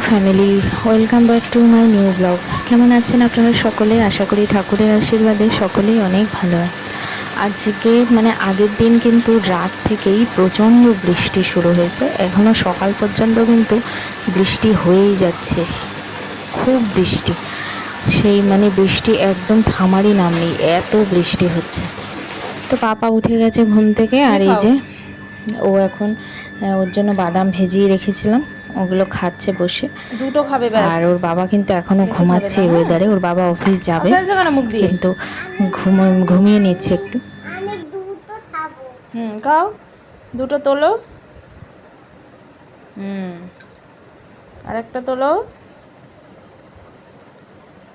Family, welcome back to my new blog. কেমন আছেন আপনারা সকলে? আশা করি ঠাকুরের আশীর্বাদে সকলেই অনেক ভালো হয়। আজকে আগের দিন কিন্তু রাত থেকেই প্রচণ্ড বৃষ্টি শুরু হয়েছে, এখনও সকাল পর্যন্ত কিন্তু বৃষ্টি হয়েই যাচ্ছে, খুব বৃষ্টি। সেই বৃষ্টি একদম থামারই নাম নেই, এত বৃষ্টি হচ্ছে। তো পাপা উঠে গেছে ঘুম থেকে, আর এই যে ও এখন ওর জন্য বাদাম ভেজিয়ে রেখেছিলাম, ওগুলো খাচ্ছে বসে। দুটো খাবে আর ওর বাবা কিন্তু এখনো ঘুমাচ্ছে এই ওয়েদারে। ওর বাবা অফিস যাবে, কিন্তু ঘুমিয়ে নিচ্ছে একটু। খাও, দুটো তোলো। আরেকটা তোলো,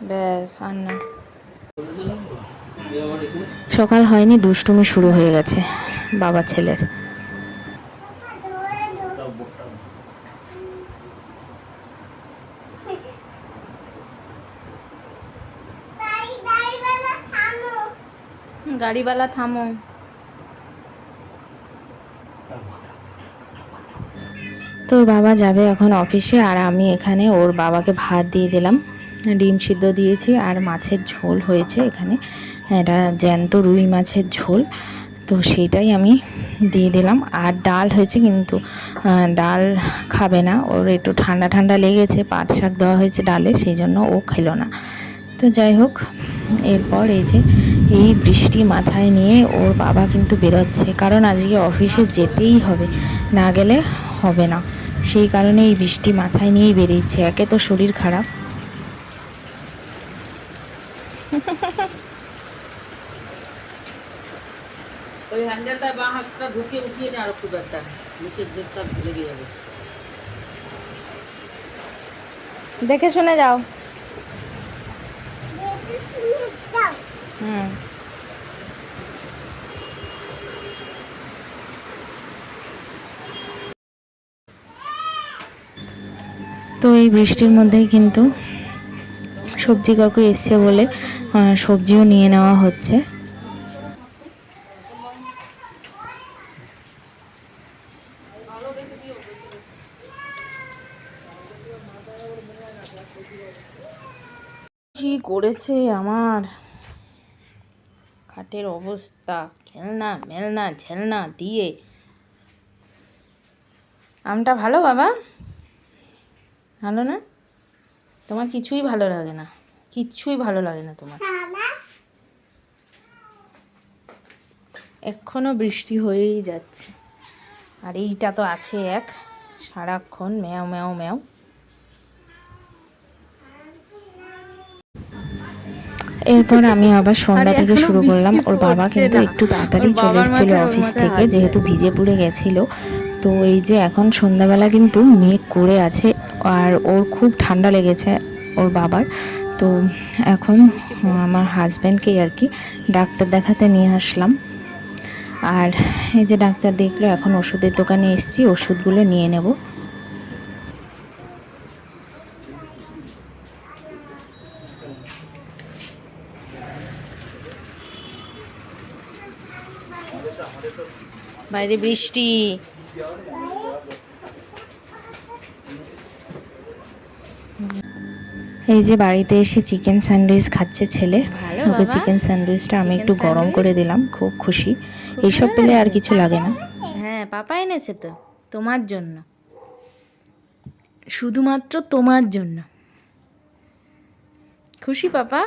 ব্যাস। আর না, সকাল হয়নি, দুষ্টুমি শুরু হয়ে গেছে বাবা ছেলের। গাড়িওয়ালা থামো। তো ওর বাবা যাবে এখন অফিসে, আর আমি এখানে ওর বাবাকে ভাত দিয়ে দিলাম। ডিম সিদ্ধ দিয়েছি আর মাছের ঝোল হয়েছে এখানে, এটা জ্যান্ত রুই মাছের ঝোল, তো সেইটাই আমি দিয়ে দিলাম। আর ডাল হয়েছে, কিন্তু ডাল খাবে না, ওর একটু ঠান্ডা ঠান্ডা লেগেছে, পাট শাক দেওয়া হয়েছে ডালে, সেই জন্য ও খেলো না। তো যাই হোক, এরপর এই বৃষ্টি মাথায় নিয়ে ওর বাবা কিন্তু বেরোচ্ছে, কারণ আজকে অফিসে যেতেই হবে, না গেলে হবে না। সেই কারণে এই বৃষ্টি মাথায় নিয়েই বেরিয়েছে। একে তো শরীর খারাপ, ওই হ্যান্ডেলটা বাঁ হাতটা ঢুকিয়ে উঠিয়ে নিয়ে, আর খুব একটা নিচের দিকটা লেগে যাবে। দেখে শুনে যাও। তো এই বৃষ্টির মধ্যেই কিন্তু সবজি কাকু এসছে বলে সবজিও নিয়ে নেওয়া হচ্ছে। কি করেছে আমার খাটের অবস্থা, খেলনা মেলনা ঝেলনা দিয়ে। আমটা ভালো বাবা? ভালো না? তোমার কিছুই ভালো লাগে না, কিচ্ছুই ভালো লাগে না তোমার। এখনো বৃষ্টি হয়েই যাচ্ছে, আর এইটা তো আছে এক সারাক্ষণ ম্যাও ম্যাও ম্যাও। এরপর আমি আবার সন্ধ্যা থেকে শুরু করলাম। ওর বাবা কিন্তু একটু তাড়াতাড়ি চলে এসেছিলো অফিস থেকে, যেহেতু ভিজে পুড়ে গেছিলো। তো এখন সন্ধ্যাবেলা কিন্তু মেঘ করে আছে, আর ওর খুব ঠান্ডা লেগেছে ওর বাবার। তো এখন আমার হাজব্যান্ডকেই আর কি ডাক্তার দেখাতে নিয়ে আসলাম। আর এই যে ডাক্তার দেখলো, এখন ওষুধের দোকানে এসেছি, ওষুধগুলো নিয়ে নেব। বাইরে বৃষ্টি। এই যে বাড়িতে এসে চিকেন স্যান্ডউইচ খাচ্ছে ছেলে, ওকে চিকেন স্যান্ডউইচটা আমি একটু গরম করে দিলাম, খুব খুশি। এইসব পেলে আর কিছু লাগে না। হ্যাঁ, পাপা এনেছে তো তোমার জন্য, শুধুমাত্র তোমার জন্য। খুশি পাপা?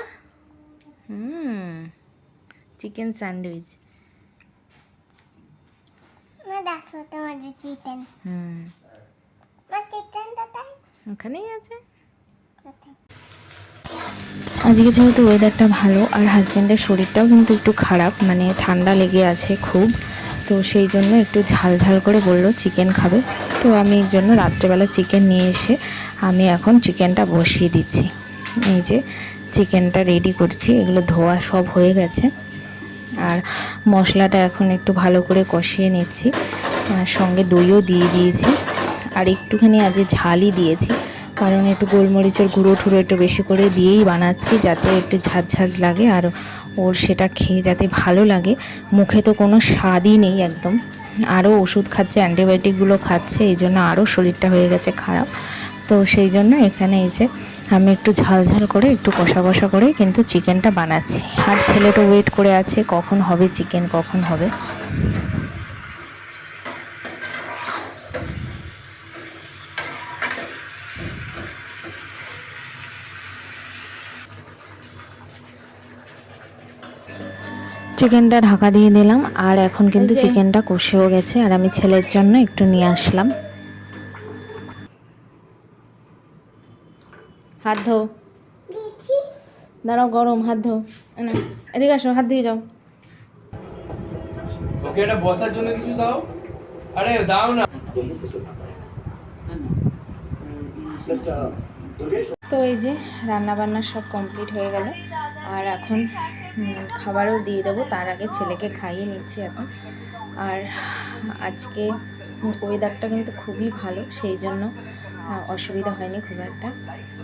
Chicken sandwich. ওখানেই আছে। আজকে যেহেতু ওয়েদারটা ভালো, আর হাজব্যান্ডের শরীরটাও কিন্তু একটু খারাপ, ঠান্ডা লেগে আছে খুব, তো সেই জন্য একটু ঝাল ঝাল করে বললো চিকেন খাবে। তো আমি এর জন্য রাত্রেবেলা চিকেন নিয়ে এসে আমি এখন চিকেনটা বসিয়ে দিচ্ছি। এই যে চিকেনটা রেডি করছি, এগুলো ধোয়া সব হয়ে গেছে, আর মশলাটা এখন একটু ভালো করে কষিয়ে নিচ্ছি, সঙ্গে দইও দিয়ে দিয়েছি, আর একটুখানি আজ ঝালই দিয়েছি, কারণ একটু গোলমরিচের গুঁড়ো টুড়ো একটু বেশি করে দিয়েই বানাচ্ছি, যাতে একটু ঝাঁঝ ঝাঁঝ লাগে, আর ওর সেটা খেয়ে যাতে ভালো লাগে। মুখে তো কোনো স্বাদই নেই একদম, আরও ওষুধ খাচ্ছে, অ্যান্টিবায়োটিকগুলো খাচ্ছে, এই জন্য আরও শরীরটা হয়ে গেছে খারাপ। তো তো সেই জন্য এখানে এই যে আমি একটু ঝাল ঝাল করে একটু কষা কষা করে কিন্তু চিকেনটা বানাচ্ছি। আর ছেলেটা ওয়েট করে আছে কখন হবে চিকেন, কখন হবে। চিকেনটা ঢাকা দিয়ে দিলাম আর এখন কিন্তু চিকেনটা কষেও গেছে। আর আমি ছেলের জন্য একটু নিয়ে আসলাম। হাত ধো, দাঁড়াও গরম, হাত ধো, না এদিকে আসো, হাত দিয়ে যাও। ওকে এটা বসার জন্য কিছু দাও। আরে দাও না। তো এই যে রান্না বান্না সব কমপ্লিট হয়ে গেল আর এখন খাবারও দিয়ে দেবো। তার আগে ছেলেকে খাইয়ে নিচ্ছি এখন। আর আজকে ওয়েদারটা কিন্তু খুবই ভালো, সেই জন্য অসুবিধা হয়নি খুব একটা।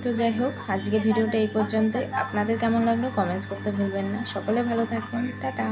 তো যাই হোক, আজকে ভিডিওটা এই পর্যন্তই। আপনাদের কেমন লাগলো কমেন্টস করতে ভুলবেন না। সকলে ভালো থাকবেন, টাটা।